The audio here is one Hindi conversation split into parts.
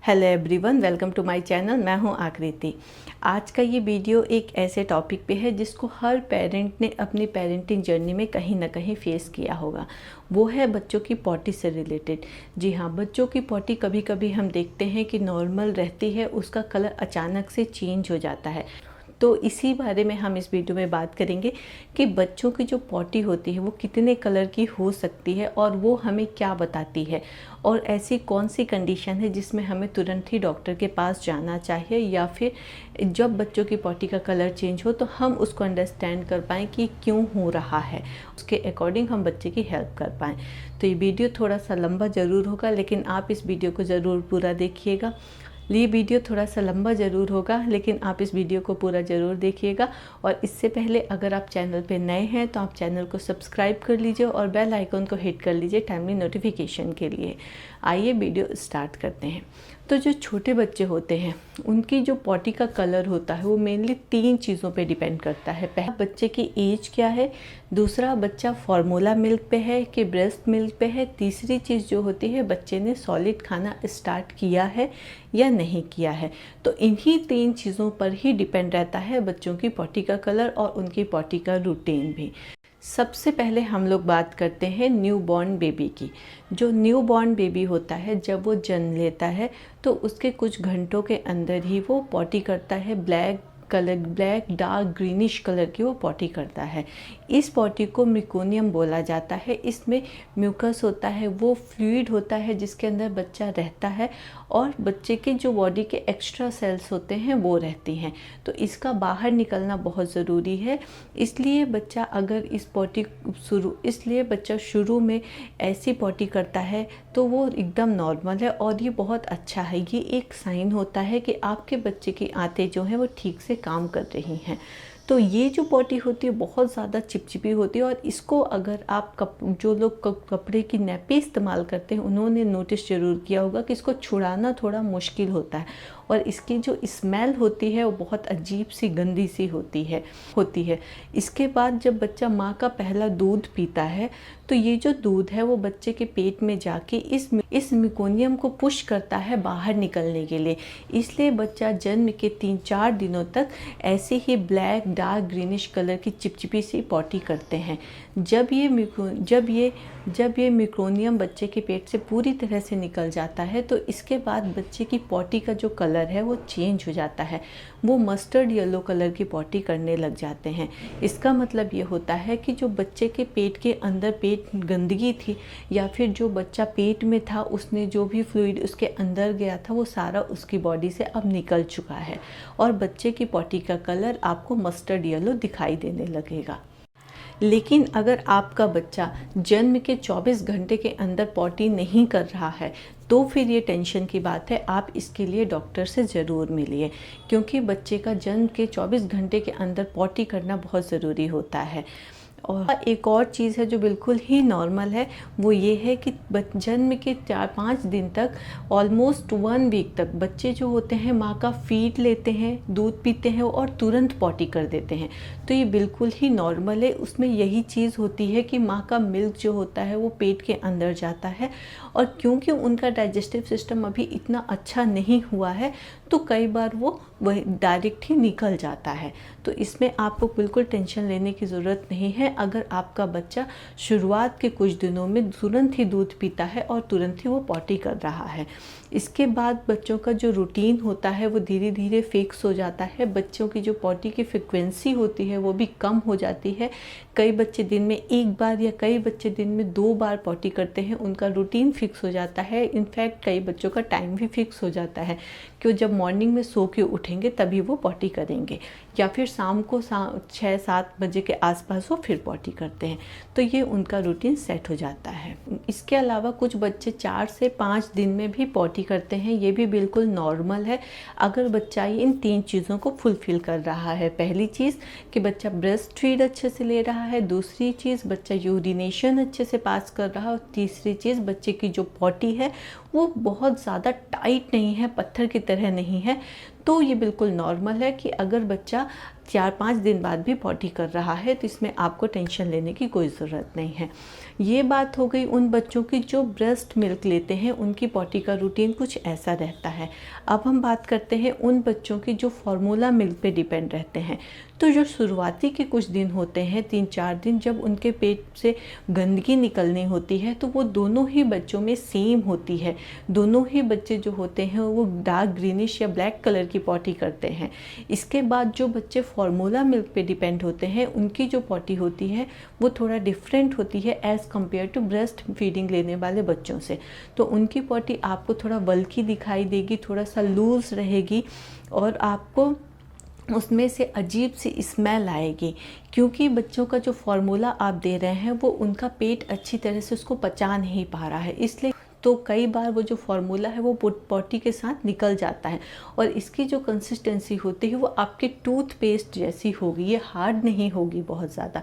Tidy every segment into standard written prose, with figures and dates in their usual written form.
Hello everyone, welcome to my channel. मैं हूं आकृति। आज का ये वीडियो एक ऐसे टॉपिक पे है जिसको हर पेरेंट ने अपनी पेरेंटिंग जर्नी में कहीं ना कहीं फेस किया होगा। वो है बच्चों की पॉटी से रिलेटेड। जी हाँ, बच्चों की पॉटी कभी कभी हम देखते हैं कि नॉर्मल रहती है, उसका कलर अचानक से चेंज हो जाता है। तो इसी बारे में हम इस वीडियो में बात करेंगे कि बच्चों की जो पॉटी होती है वो कितने कलर की हो सकती है और वो हमें क्या बताती है, और ऐसी कौन सी कंडीशन है जिसमें हमें तुरंत ही डॉक्टर के पास जाना चाहिए, या फिर जब बच्चों की पॉटी का कलर चेंज हो तो हम उसको अंडरस्टैंड कर पाएँ कि क्यों हो रहा है, उसके अकॉर्डिंग हम बच्चे की हेल्प कर पाएँ। तो ये वीडियो थोड़ा सा लंबा ज़रूर होगा, लेकिन आप इस वीडियो को ज़रूर पूरा देखिएगा। ये वीडियो थोड़ा सा लंबा ज़रूर होगा, लेकिन आप इस वीडियो को पूरा ज़रूर देखिएगा। और इससे पहले अगर आप चैनल पे नए हैं तो आप चैनल को सब्सक्राइब कर लीजिए और बेल आइकन को हिट कर लीजिए टाइमली नोटिफिकेशन के लिए। आइए वीडियो स्टार्ट करते हैं। तो जो छोटे बच्चे होते हैं उनकी जो पॉटी का कलर होता है वो मेनली 3 चीज़ों पे डिपेंड करता है। पहला, बच्चे की एज क्या है। दूसरा, बच्चा फार्मूला मिल्क पे है कि ब्रेस्ट मिल्क पे है। तीसरी चीज़ जो होती है, बच्चे ने सॉलिड खाना स्टार्ट किया है या नहीं किया है। तो इन्हीं 3 चीज़ों पर ही डिपेंड रहता है बच्चों की पॉटी का कलर और उनकी पॉटी का रूटीन भी। सबसे पहले हम लोग बात करते हैं न्यू बॉर्न बेबी की। जो न्यू बॉर्न बेबी होता है, जब वो जन्म लेता है तो उसके कुछ घंटों के अंदर ही वो पॉटी करता है। ब्लैक डार्क ग्रीनिश कलर की वो पॉटी करता है। इस पॉटी को मेकोनियम बोला जाता है। इसमें म्यूकस होता है, वो फ्लूइड होता है जिसके अंदर बच्चा रहता है, और बच्चे के जो बॉडी के एक्स्ट्रा सेल्स होते हैं वो रहती हैं। तो इसका बाहर निकलना बहुत ज़रूरी है। इसलिए बच्चा शुरू में ऐसी पॉटी करता है तो वो एकदम नॉर्मल है, और ये बहुत अच्छा है। ये एक साइन होता है कि आपके बच्चे की आंतें जो हैं वो ठीक से काम कर रही हैं। तो ये जो पॉटी होती है बहुत ज़्यादा चिपचिपी होती है, और इसको अगर आप जो लोग कपड़े की नैपी इस्तेमाल करते हैं उन्होंने नोटिस ज़रूर किया होगा कि इसको छुड़ाना थोड़ा मुश्किल होता है, और इसकी जो स्मेल होती है वो बहुत अजीब सी गंदी सी होती है। इसके बाद जब बच्चा माँ का पहला दूध पीता है तो ये जो दूध है वो बच्चे के पेट में जाके इस मेकोनियम को पुश करता है बाहर निकलने के लिए। इसलिए बच्चा जन्म के 3-4 दिनों तक ऐसे ही ब्लैक डार्क ग्रीनिश कलर की चिपचिपी सी पॉटी करते हैं। जब ये मेकोनियम बच्चे के पेट से पूरी तरह से निकल जाता है तो इसके बाद बच्चे की पॉटी का जो कलर है वो चेंज हो जाता है। वो मस्टर्ड येलो कलर की पॉटी करने लग जाते हैं। इसका मतलब ये होता है कि जो बच्चे के पेट के अंदर पेट गंदगी थी, या फिर जो बच्चा पेट में था उसने जो भी फ्लूइड उसके अंदर गया था वो सारा उसकी बॉडी से अब निकल चुका है, और बच्चे की पॉटी का कलर आपको मस्टर्ड येलो दिखाई देने लगेगा। लेकिन अगर आपका बच्चा जन्म के 24 घंटे के अंदर पॉटी नहीं कर रहा है तो फिर ये टेंशन की बात है। आप इसके लिए डॉक्टर से ज़रूर मिलिए, क्योंकि बच्चे का जन्म के 24 घंटे के अंदर पॉटी करना बहुत ज़रूरी होता है। और एक और चीज़ है जो बिल्कुल ही नॉर्मल है, वो ये है कि जन्म के 4-5 दिन तक, ऑलमोस्ट 1 वीक तक बच्चे जो होते हैं माँ का फीड लेते हैं, दूध पीते हैं और तुरंत पॉटी कर देते हैं। तो ये बिल्कुल ही नॉर्मल है। उसमें यही चीज़ होती है कि माँ का मिल्क जो होता है वो पेट के अंदर जाता है, और क्योंकि उनका डाइजेस्टिव सिस्टम अभी इतना अच्छा नहीं हुआ है तो कई बार वो वही डायरेक्ट ही निकल जाता है। तो इसमें आपको बिल्कुल टेंशन लेने की ज़रूरत नहीं है अगर आपका बच्चा शुरुआत के कुछ दिनों में तुरंत ही दूध पीता है और तुरंत ही वो पॉटी कर रहा है। इसके बाद बच्चों का जो रूटीन होता है वो धीरे धीरे फिक्स हो जाता है। बच्चों की जो पॉटी की फ्रिक्वेंसी होती है वो भी कम हो जाती है। कई बच्चे दिन में 1 बार या कई बच्चे दिन में 2 बार पॉटी करते हैं, उनका रूटीन फिक्स हो जाता है। इनफैक्ट कई बच्चों का टाइम भी फिक्स हो जाता है कि जब मॉर्निंग में सो के उठेंगे तभी वो पॉटी करेंगे, या फिर शाम को 6-7 बजे के आसपास वो फिर पॉटी करते हैं। तो ये उनका रूटीन सेट हो जाता है। इसके अलावा कुछ बच्चे 4 से 5 दिन में भी पॉटी करते हैं, ये भी बिल्कुल नॉर्मल है अगर बच्चा इन 3 चीज़ों को फुलफ़िल कर रहा है। पहली चीज़ कि बच्चा ब्रेस्ट फीड अच्छे से ले रहा है, दूसरी चीज़ बच्चा यूरिनेशन अच्छे से पास कर रहा है, और तीसरी चीज़ बच्चे की जो पॉटी है वो बहुत ज़्यादा टाइट नहीं है, पत्थर की तरह नहीं है, तो ये बिल्कुल नॉर्मल है कि अगर बच्चा 4-5 दिन बाद भी पॉटी कर रहा है तो इसमें आपको टेंशन लेने की कोई ज़रूरत नहीं है। ये बात हो गई उन बच्चों की जो ब्रेस्ट मिल्क लेते हैं, उनकी पॉटी का रूटीन कुछ ऐसा रहता है। अब हम बात करते हैं उन बच्चों की जो फार्मूला मिल्क पे डिपेंड रहते हैं। तो जो शुरुआती के कुछ दिन होते हैं, 3-4 दिन, जब उनके पेट से गंदगी निकलनी होती है तो वो दोनों ही बच्चों में सेम होती है। दोनों ही बच्चे जो होते हैं वो डार्क ग्रीनिश या ब्लैक कलर की पॉटी करते हैं। इसके बाद जो बच्चे फार्मूला मिल्क पे डिपेंड होते हैं, उनकी जो पॉटी होती है वो थोड़ा डिफरेंट होती है as compare to breast feeding लेने वाले बच्चों से। तो उनकी पॉटी आपको थोड़ा बल्की दिखाई देगी, थोड़ा सा लूज़ रहेगी और आपको उसमें से अजीब सी स्मेल आएगी, क्योंकि बच्चों का जो फार्मूला आप दे रहे हैं वो उनका पेट अच्छी तरह से उसको पचा नहीं पा रहा है, इसलिए तो कई बार वो जो फार्मूला है वो पॉटी के साथ निकल जाता है और इसकी जो कंसिस्टेंसी होती है वो आपके टूथपेस्ट जैसी होगी, ये हार्ड नहीं होगी बहुत ज़्यादा।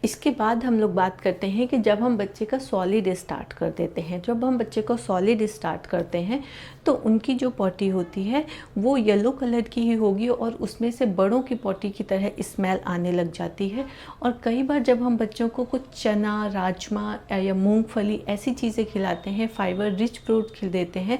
इसके बाद हम लोग बात करते हैं कि जब हम बच्चे का सॉलिड स्टार्ट कर देते हैं, जब हम बच्चे को सॉलिड स्टार्ट करते हैं तो उनकी जो पॉटी होती है वो येलो कलर की ही होगी और उसमें से बड़ों की पॉटी की तरह स्मेल आने लग जाती है। और कई बार जब हम बच्चों को कुछ चना, राजमा या मूंगफली ऐसी चीज़ें खिलाते हैं, फाइबर रिच फ्रूट खिला देते हैं,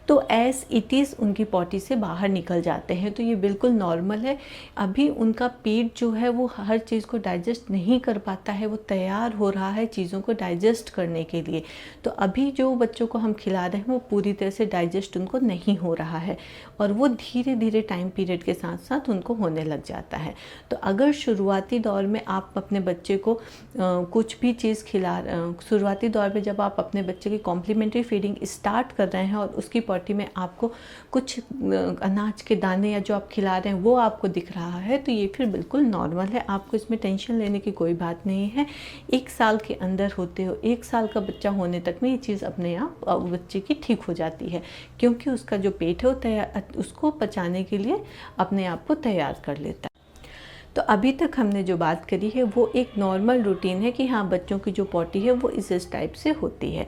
तो एज़ इट इज़ उनकी पॉटी से बाहर निकल जाते हैं। तो ये बिल्कुल नॉर्मल है। अभी उनका पेट जो है वो हर चीज़ को डाइजेस्ट नहीं कर पाता है, वो तैयार हो रहा है चीज़ों को डाइजेस्ट करने के लिए। तो अभी जो बच्चों को हम खिला रहे हैं वो पूरी तरह से डाइजेस्ट उनको नहीं हो रहा है और वो धीरे धीरे टाइम पीरियड के साथ साथ उनको होने लग जाता है। तो अगर शुरुआती दौर में आप अपने बच्चे को कुछ भी चीज़ शुरुआती दौर में जब आप अपने बच्चे की कॉम्प्लीमेंट्री फीडिंग स्टार्ट कर रहे हैं और उसकी पॉटी में आपको कुछ अनाज के दाने या जो आप खिला रहे हैं वो आपको दिख रहा है, तो ये फिर बिल्कुल नॉर्मल है, आपको इसमें टेंशन लेने की कोई बात नहीं है। 1 साल के अंदर होते हो, 1 साल का बच्चा होने तक में ये चीज़ अपने आप बच्चे की ठीक हो जाती है, क्योंकि उसका जो पेट है वो उसको पचाने के लिए अपने आप को तैयार कर लेता है। तो अभी तक हमने जो बात करी है वो एक नॉर्मल रूटीन है कि हाँ, बच्चों की जो पॉटी है वो इस टाइप से होती है।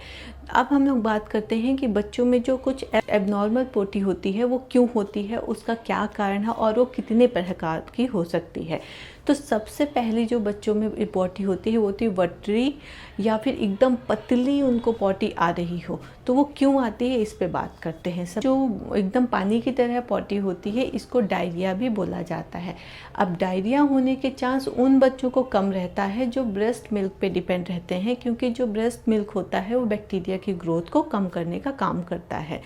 अब हम लोग बात करते हैं कि बच्चों में जो कुछ एबनॉर्मल पॉटी होती है वो क्यों होती है, उसका क्या कारण है और वो कितने प्रकार की हो सकती है। तो सबसे पहली जो बच्चों में पॉटी होती है वो होती है वटरी या फिर एकदम पतली उनको पॉटी आ रही हो। तो वो क्यों आती है इस पे बात करते हैं। सब जो एकदम पानी की तरह पॉटी होती है इसको डायरिया भी बोला जाता है। अब डायरिया होने के चांस उन बच्चों को कम रहता है जो ब्रेस्ट मिल्क पे डिपेंड रहते हैं, क्योंकि जो ब्रेस्ट मिल्क होता है वो बैक्टीरिया की ग्रोथ को कम करने का काम करता है।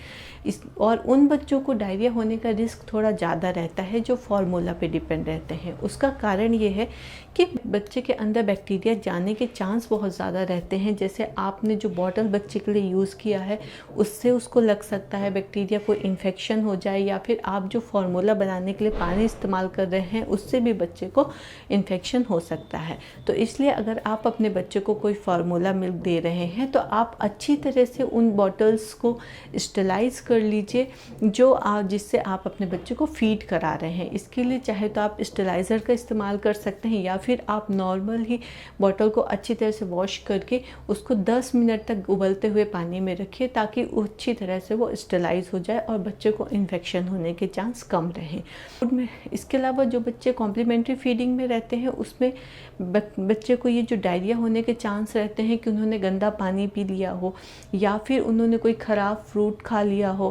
और उन बच्चों को डायरिया होने का रिस्क थोड़ा ज़्यादा रहता है जो फार्मूला पे डिपेंड रहते हैं। उसका कारण ये है कि बच्चे के अंदर बैक्टीरिया जाने के चांस बहुत ज़्यादा रहते हैं। जैसे आपने जो बॉटल बच्चे के लिए यूज़ किया है उससे उसको लग सकता है बैक्टीरिया, कोई इन्फेक्शन हो जाए, या फिर आप जो फार्मूला बनाने के लिए पानी इस्तेमाल कर रहे हैं उससे भी बच्चे को इन्फेक्शन हो सकता है। तो इसलिए अगर आप अपने बच्चे को कोई फार्मूला मिल्क दे रहे हैं तो आप अच्छी तरह से उन बॉटल्स को स्टरलाइज कर लीजिए जिससे आप अपने बच्चे को फीड करा रहे हैं। इसके लिए चाहे तो आप स्टरलाइज़र का इस्तेमाल कर सकते हैं या फिर आप नॉर्मल ही बॉटल को अच्छी तरह से वॉश करके उसको 10 मिनट तक उबलते हुए पानी में रखिए ताकि अच्छी तरह से वो स्टरलाइज हो जाए और बच्चे को इन्फेक्शन होने के चांस कम रहें। इसके अलावा जो बच्चे कॉम्प्लीमेंट्री फीडिंग में रहते हैं उसमें बच्चे को ये जो डायरिया होने के चांस रहते हैं कि उन्होंने गंदा पानी पी लिया हो या फिर उन्होंने कोई ख़राब फ्रूट खा लिया हो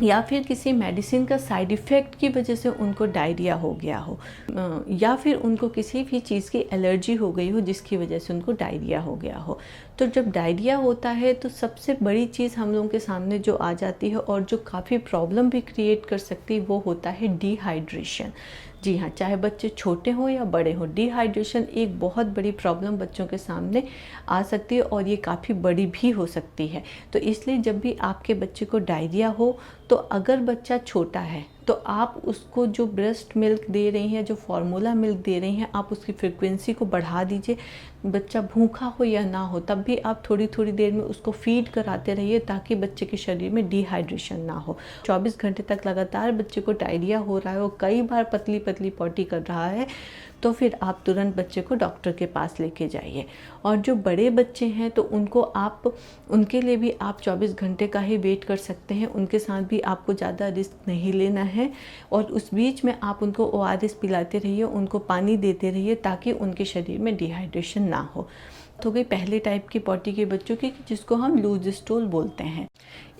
या फिर किसी मेडिसिन का साइड इफ़ेक्ट की वजह से उनको डायरिया हो गया हो या फिर उनको किसी भी चीज़ की एलर्जी हो गई हो जिसकी वजह से उनको डायरिया हो गया हो। तो जब डायरिया होता है तो सबसे बड़ी चीज़ हम लोगों के सामने जो आ जाती है और जो काफ़ी प्रॉब्लम भी क्रिएट कर सकती है वो होता है डिहाइड्रेशन। जी हाँ, चाहे बच्चे छोटे हों या बड़े हों, डिहाइड्रेशन एक बहुत बड़ी प्रॉब्लम बच्चों के सामने आ सकती है और ये काफ़ी बड़ी भी हो सकती है। तो इसलिए जब भी आपके बच्चे को डायरिया हो तो अगर बच्चा छोटा है तो आप उसको जो ब्रेस्ट मिल्क दे रही हैं, जो फार्मूला मिल्क दे रही हैं, आप उसकी फ्रिक्वेंसी को बढ़ा दीजिए। बच्चा भूखा हो या ना हो तब भी आप थोड़ी थोड़ी देर में उसको फीड कराते रहिए ताकि बच्चे के शरीर में डिहाइड्रेशन ना हो। 24 घंटे तक लगातार बच्चे को डायरिया हो रहा है और कई बार पतली पतली पॉटी कर रहा है तो फिर आप तुरंत बच्चे को डॉक्टर के पास लेके जाइए। और जो बड़े बच्चे हैं तो उनके लिए भी आप 24 घंटे का ही वेट कर सकते हैं, उनके साथ भी आपको ज़्यादा रिस्क नहीं लेना है। और उस बीच में आप उनको ORS पिलाते रहिए, उनको पानी देते रहिए ताकि उनके शरीर में डिहाइड्रेशन ना हो। तो गई पहले टाइप की पॉटी के बच्चों की, जिसको हम लूज स्टूल बोलते हैं।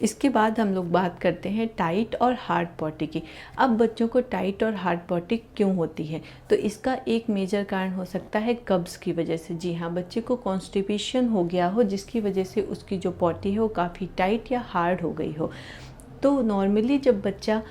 इसके बाद हम लोग बात करते हैं टाइट और हार्ड पॉटी की। अब बच्चों को टाइट और हार्ड पॉटी क्यों होती है? तो इसका एक मेजर कारण हो सकता है कब्ज़ की वजह से। जी हाँ, बच्चे को कॉन्स्टिपेशन हो गया हो जिसकी वजह से उसकी जो पॉटी है वो काफ़ी टाइट या हार्ड हो गई हो। तो नॉर्मली जब बच्चा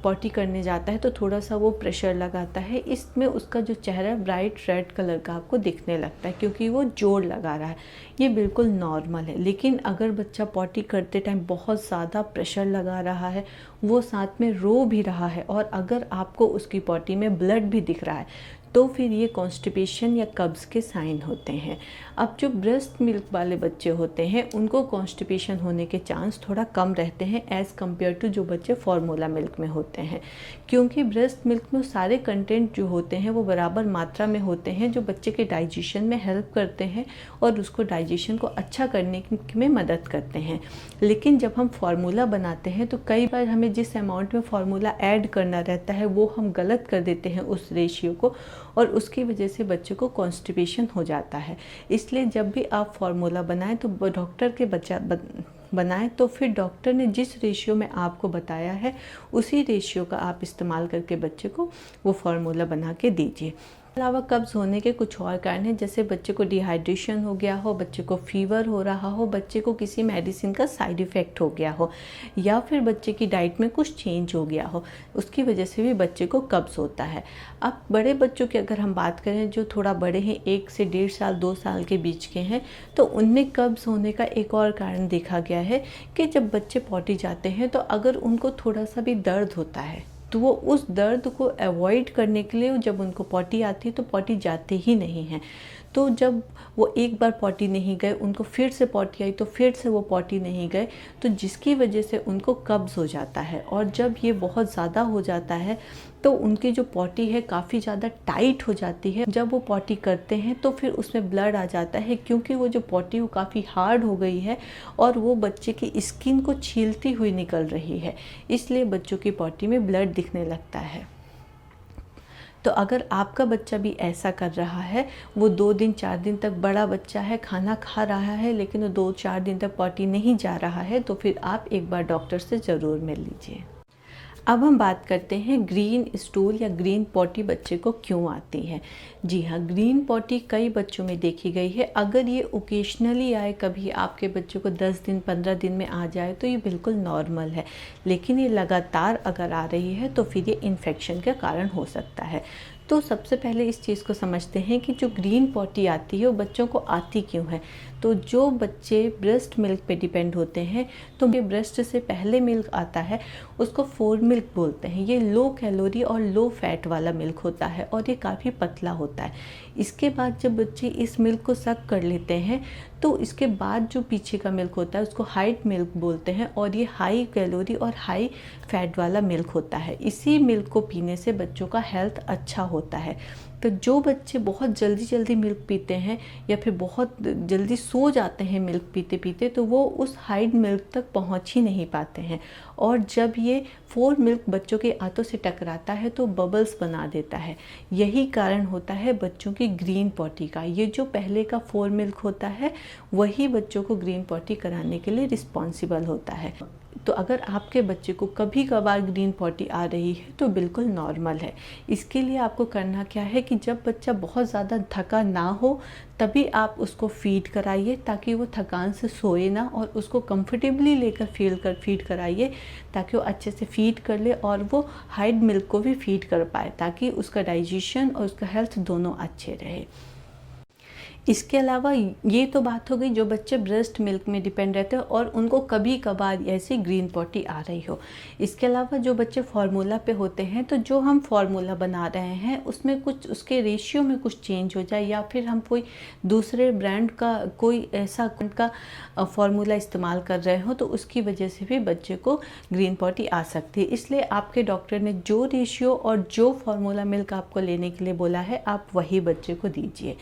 पॉटी करने जाता है तो थोड़ा सा वो प्रेशर लगाता है, इसमें उसका जो चेहरा ब्राइट रेड कलर का आपको दिखने लगता है क्योंकि वो जोर लगा रहा है। ये बिल्कुल नॉर्मल है। लेकिन अगर बच्चा पॉटी करते टाइम बहुत ज़्यादा प्रेशर लगा रहा है, वो साथ में रो भी रहा है और अगर आपको उसकी पॉटी में ब्लड भी दिख रहा है, तो फिर ये कॉन्स्टिपेशन या कब्ज़ के साइन होते हैं। अब जो ब्रेस्ट मिल्क वाले बच्चे होते हैं उनको कॉन्स्टिपेशन होने के चांस थोड़ा कम रहते हैं एज़ कम्पेयर टू जो बच्चे फार्मूला मिल्क में होते हैं, क्योंकि ब्रेस्ट मिल्क में सारे कंटेंट जो होते हैं वो बराबर मात्रा में होते हैं जो बच्चे के डाइजेशन में हेल्प करते हैं और उसको डाइजेशन को अच्छा करने में मदद करते हैं। लेकिन जब हम फार्मूला बनाते हैं तो कई बार हमें जिस अमाउंट में फार्मूला ऐड करना रहता है वो हम गलत कर देते हैं उस रेशियो को, और उसकी वजह से बच्चे को कॉन्स्टिपेशन हो जाता है। इसलिए जब भी आप फार्मूला बनाएं तो डॉक्टर के बनाएं तो फिर डॉक्टर ने जिस रेशियो में आपको बताया है उसी रेशियो का आप इस्तेमाल करके बच्चे को वो फार्मूला बना के दीजिए। अलावा कब्ज़ होने के कुछ और कारण हैं, जैसे बच्चे को डिहाइड्रेशन हो गया हो, बच्चे को फीवर हो रहा हो, बच्चे को किसी मेडिसिन का साइड इफ़ेक्ट हो गया हो, या फिर बच्चे की डाइट में कुछ चेंज हो गया हो, उसकी वजह से भी बच्चे को कब्ज़ होता है। अब बड़े बच्चों की अगर हम बात करें जो थोड़ा बड़े हैं, 1 से 1.5 साल 2 साल के बीच के हैं, तो उनमें कब्ज़ होने का एक और कारण देखा गया है कि जब बच्चे पॉटी जाते हैं तो अगर उनको थोड़ा सा भी दर्द होता है तो वो उस दर्द को अवॉइड करने के लिए जब उनको पॉटी आती है तो पॉटी जाते ही नहीं हैं। तो जब वो एक बार पॉटी नहीं गए, उनको फिर से पॉटी आई तो फिर से वो पॉटी नहीं गए, तो जिसकी वजह से उनको कब्ज़ हो जाता है। और जब ये बहुत ज़्यादा हो जाता है तो उनकी जो पॉटी है काफ़ी ज़्यादा टाइट हो जाती है। जब वो पॉटी करते हैं तो फिर उसमें ब्लड आ जाता है, क्योंकि वो जो पॉटी वो काफ़ी हार्ड हो गई है और वो बच्चे की स्किन को छीलती हुई निकल रही है, इसलिए बच्चों की पॉटी में ब्लड दिखने लगता है। तो अगर आपका बच्चा भी ऐसा कर रहा है, वो 2 दिन 4 दिन तक, बड़ा बच्चा है, खाना खा रहा है लेकिन वो 2-4 दिन तक पॉटी नहीं जा रहा है, तो फिर आप एक बार डॉक्टर से ज़रूर मिल लीजिए। अब हम बात करते हैं ग्रीन स्टूल या ग्रीन पॉटी बच्चे को क्यों आती है। जी हाँ, ग्रीन पॉटी कई बच्चों में देखी गई है। अगर ये ओकेशनली आए, कभी आपके बच्चे को 10 दिन 15 दिन में आ जाए तो ये बिल्कुल नॉर्मल है, लेकिन ये लगातार अगर आ रही है तो फिर ये इन्फेक्शन का कारण हो सकता है। तो सबसे पहले इस चीज़ को समझते हैं कि जो ग्रीन पॉटी आती है वो बच्चों को आती क्यों है। तो जो बच्चे ब्रेस्ट मिल्क पे डिपेंड होते हैं, तो ये ब्रेस्ट से पहले मिल्क आता है उसको फोर मिल्क बोलते हैं। ये लो कैलोरी और लो फैट वाला मिल्क होता है और ये काफ़ी पतला होता है। इसके बाद जब बच्चे इस मिल्क को सक कर लेते हैं तो इसके बाद जो पीछे का मिल्क होता है उसको हाइट मिल्क बोलते हैं, और ये हाई कैलोरी और हाई फैट वाला मिल्क होता है। इसी मिल्क को पीने से बच्चों का हेल्थ अच्छा होता है। तो जो बच्चे बहुत जल्दी मिल्क पीते हैं या फिर बहुत जल्दी सो जाते हैं मिल्क पीते पीते, तो वो उस हाइड मिल्क तक पहुंच ही नहीं पाते हैं, और जब ये फोर मिल्क बच्चों के आंतों से टकराता है तो बबल्स बना देता है। यही कारण होता है बच्चों की ग्रीन पॉटी का। ये जो पहले का फोर मिल्क होता है वही बच्चों को ग्रीन पॉटी कराने के लिए रिस्पॉन्सिबल होता है। तो अगर आपके बच्चे को कभी कभार ग्रीन पॉटी आ रही है तो बिल्कुल नॉर्मल है। इसके लिए आपको करना क्या है कि जब बच्चा बहुत ज़्यादा थका ना हो तभी आप उसको फीड कराइए, ताकि वो थकान से सोए ना, और उसको कंफर्टेबली लेकर फीड कराइए ताकि वो अच्छे से फीड कर ले और वो हाइड मिल्क को भी फीड कर पाए, ताकि उसका डाइजेशन और उसका हेल्थ दोनों अच्छे रहे। इसके अलावा ये तो बात हो गई जो बच्चे ब्रेस्ट मिल्क में डिपेंड रहते हैं और उनको कभी कभार ऐसी ग्रीन पॉटी आ रही हो। इसके अलावा जो बच्चे फार्मूला पे होते हैं, तो जो हम फार्मूला बना रहे हैं उसमें कुछ उसके रेशियो में कुछ चेंज हो जाए, या फिर हम कोई दूसरे ब्रांड का कोई ऐसा का फार्मूला इस्तेमाल कर रहे हो, तो उसकी वजह से भी बच्चे को ग्रीन पॉटी आ सकती है। इसलिए आपके डॉक्टर ने जो रेशियो और जो फार्मूला मिल्क आपको लेने के लिए बोला है, आप वही बच्चे को दीजिए।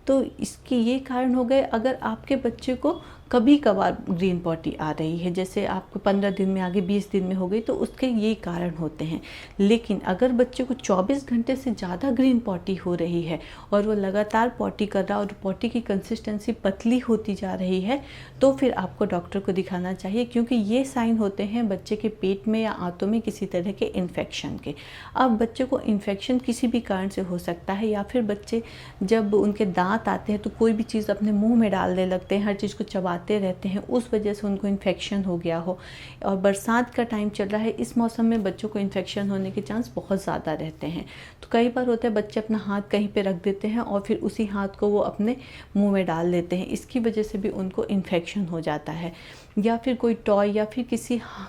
तो इसके ये कारण हो गए। अगर आपके बच्चे को कभी कभार ग्रीन पॉटी आ रही है, जैसे आपको 15 दिन में आ गई, 20 दिन में हो गई, तो उसके ये कारण होते हैं। लेकिन अगर बच्चे को 24 घंटे से ज़्यादा ग्रीन पॉटी हो रही है और वो लगातार पॉटी कर रहा है और पॉटी की कंसिस्टेंसी पतली होती जा रही है, तो फिर आपको डॉक्टर को दिखाना चाहिए, क्योंकि ये साइन होते हैं बच्चे के पेट में या आंतों में किसी तरह के इन्फेक्शन के। अब बच्चे को इन्फेक्शन किसी भी कारण से हो सकता है, या फिर बच्चे जब उनके दांत आते हैं तो कोई भी चीज़ अपने मुंह में डालने लगते हैं, हर चीज़ को चबाते रहते हैं, उस वजह से उनको इन्फेक्शन हो गया हो। और बरसात का टाइम चल रहा है, इस मौसम में बच्चों को इन्फेक्शन होने के चांस बहुत ज़्यादा रहते हैं। तो कई बार होता है बच्चे अपना हाथ कहीं पे रख देते हैं और फिर उसी हाथ को वो अपने मुंह में डाल लेते हैं, इसकी वजह से भी उनको इन्फेक्शन हो जाता है। या फिर कोई टॉय, या फिर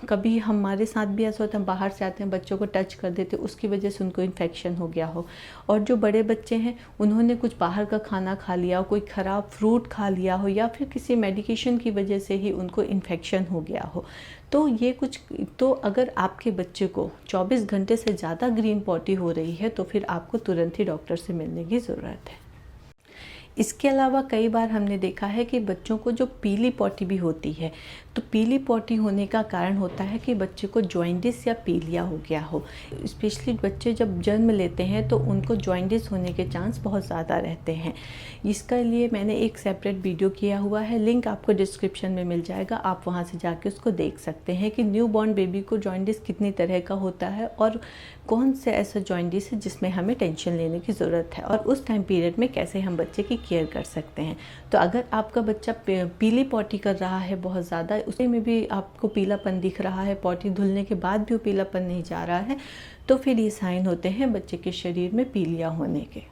कभी हमारे साथ भी ऐसा होता है, बाहर से आते हैं बच्चों को टच कर देते, उसकी वजह से उनको इन्फेक्शन हो गया हो। और जो बड़े बच्चे हैं उन्होंने कुछ बाहर का खाना खा लिया हो, कोई ख़राब फ्रूट खा लिया हो, या फिर किसी मेडिकेशन की वजह से ही उनको इन्फेक्शन हो गया हो। तो ये कुछ, तो अगर आपके बच्चे को 24 घंटे से ज़्यादा ग्रीन पॉटी हो रही है, तो फिर आपको तुरंत ही डॉक्टर से मिलने की ज़रूरत है। इसके अलावा कई बार हमने देखा है कि बच्चों को जो पीली पॉटी भी होती है, तो पीली पॉटी होने का कारण होता है कि बच्चे को जॉइंडिस या पीलिया हो गया हो। स्पेशली बच्चे जब जन्म लेते हैं तो उनको जॉइंडिस होने के चांस बहुत ज़्यादा रहते हैं। इसके लिए मैंने एक सेपरेट वीडियो किया हुआ है, लिंक आपको डिस्क्रिप्शन में मिल जाएगा, आप वहाँ से जाके उसको देख सकते हैं कि न्यू बॉर्न बेबी को जॉइंडिस कितनी तरह का होता है और कौन से ऐसा जॉइंडिस है जिसमें हमें टेंशन लेने की ज़रूरत है, और उस टाइम पीरियड में कैसे हम बच्चे की केयर कर सकते हैं। तो अगर आपका बच्चा पीली पॉटी कर रहा है बहुत ज़्यादा, उसमें में भी आपको पीलापन दिख रहा है, पॉटी धुलने के बाद भी वो पीलापन नहीं जा रहा है, तो फिर ये साइन होते हैं बच्चे के शरीर में पीलिया होने के।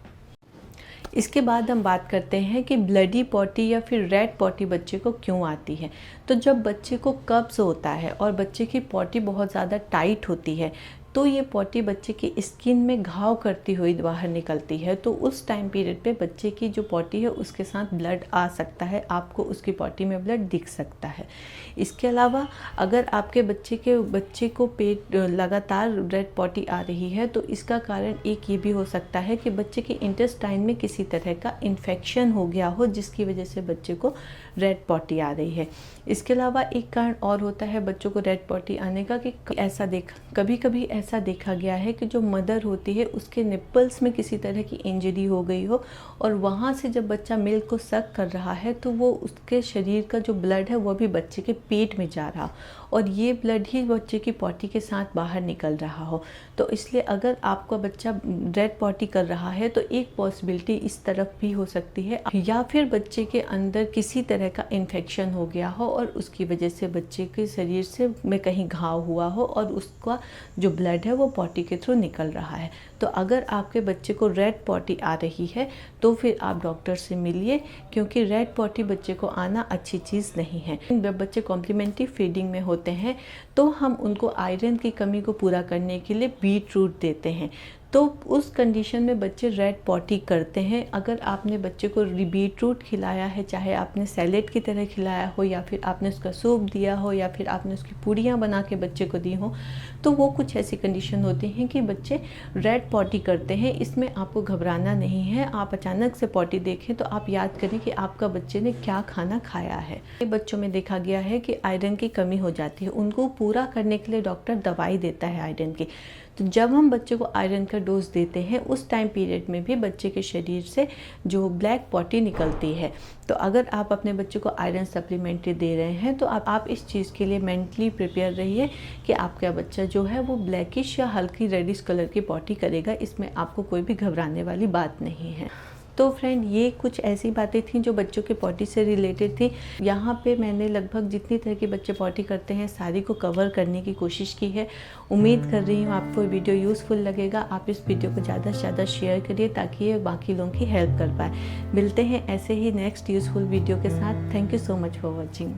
इसके बाद हम बात करते हैं कि ब्लडी पॉटी या फिर रेड पॉटी बच्चे को क्यों आती है। तो जब बच्चे को कब्ज़ होता है और बच्चे की पॉटी बहुत ज़्यादा टाइट होती है, तो ये पॉटी बच्चे की स्किन में घाव करती हुई बाहर निकलती है। तो उस टाइम पीरियड पे बच्चे की जो पॉटी है उसके साथ ब्लड आ सकता है, आपको उसकी पॉटी में ब्लड दिख सकता है। इसके अलावा अगर आपके बच्चे को पेट लगातार रेड पॉटी आ रही है, तो इसका कारण एक ये भी हो सकता है कि बच्चे के इंटेस्टाइन में किसी तरह का इन्फेक्शन हो गया हो, जिसकी वजह से बच्चे को रेड पॉटी आ रही है। इसके अलावा एक कारण और होता है बच्चों को रेड पॉटी आने का कि कभी कभी ऐसा देखा गया है कि जो मदर होती है उसके निप्पल्स में किसी तरह की इंजरी हो गई हो, और वहाँ से जब बच्चा मिल्क को सक कर रहा है तो वो उसके शरीर का जो ब्लड है वो भी बच्चे के पेट में जा रहा, और ये ब्लड ही बच्चे की पॉटी के साथ बाहर निकल रहा हो। तो इसलिए अगर आपका बच्चा रेड पॉटी कर रहा है तो एक पॉसिबिलिटी इस तरफ भी हो सकती है, या फिर बच्चे के अंदर किसी तरह का इन्फेक्शन हो गया हो और उसकी वजह से बच्चे के शरीर से में कहीं घाव हुआ हो और उसका जो ब्लड है वो पॉटी के थ्रू निकल रहा है। तो अगर आपके बच्चे को रेड पॉटी आ रही है तो फिर आप डॉक्टर से मिलिए, क्योंकि रेड पॉटी बच्चे को आना अच्छी चीज़ नहीं है। जब बच्चे कॉम्प्लीमेंट्री फीडिंग में होते हैं तो हम उनको आयरन की कमी को पूरा करने के लिए बीट रूट देते हैं, तो उस कंडीशन में बच्चे रेड पॉटी करते हैं। अगर आपने बच्चे को बीट रूट खिलाया है, चाहे आपने सैलेड की तरह खिलाया हो, या फिर आपने उसका सूप दिया हो, या फिर आपने उसकी पूड़ियाँ बना के बच्चे को दी हो, तो वो कुछ ऐसी कंडीशन होती हैं कि बच्चे रेड पॉटी करते हैं। इसमें आपको घबराना नहीं है। आप अचानक से पॉटी देखें तो आप याद करें कि आपका बच्चे ने क्या खाना खाया है। बच्चों में देखा गया है कि आयरन की कमी हो जाती है, उनको पूरा करने के लिए डॉक्टर दवाई देता है आयरन की। तो जब हम बच्चे को आयरन का डोज देते हैं उस टाइम पीरियड में भी बच्चे के शरीर से जो ब्लैक पॉटी निकलती है। तो अगर आप अपने बच्चे को आयरन सप्लीमेंट्री दे रहे हैं तो आप इस चीज़ के लिए मेंटली प्रिपेयर रहिए कि आपका बच्चा जो है वो ब्लैकिश या हल्की रेडिश कलर की पॉटी करेगा। इसमें आपको कोई भी घबराने वाली बात नहीं है। तो फ्रेंड ये कुछ ऐसी बातें थी जो बच्चों के पॉटी से रिलेटेड थी। यहाँ पे मैंने लगभग जितनी तरह के बच्चे पॉटी करते हैं सारी को कवर करने की कोशिश की है। उम्मीद कर रही हूँ आपको वीडियो यूज़फुल लगेगा। आप इस वीडियो को ज़्यादा से ज़्यादा शेयर करिए ताकि ये बाकी लोगों की हेल्प कर पाए। मिलते हैं ऐसे ही नेक्स्ट यूज़फुल वीडियो के साथ। Thank you so much for watching.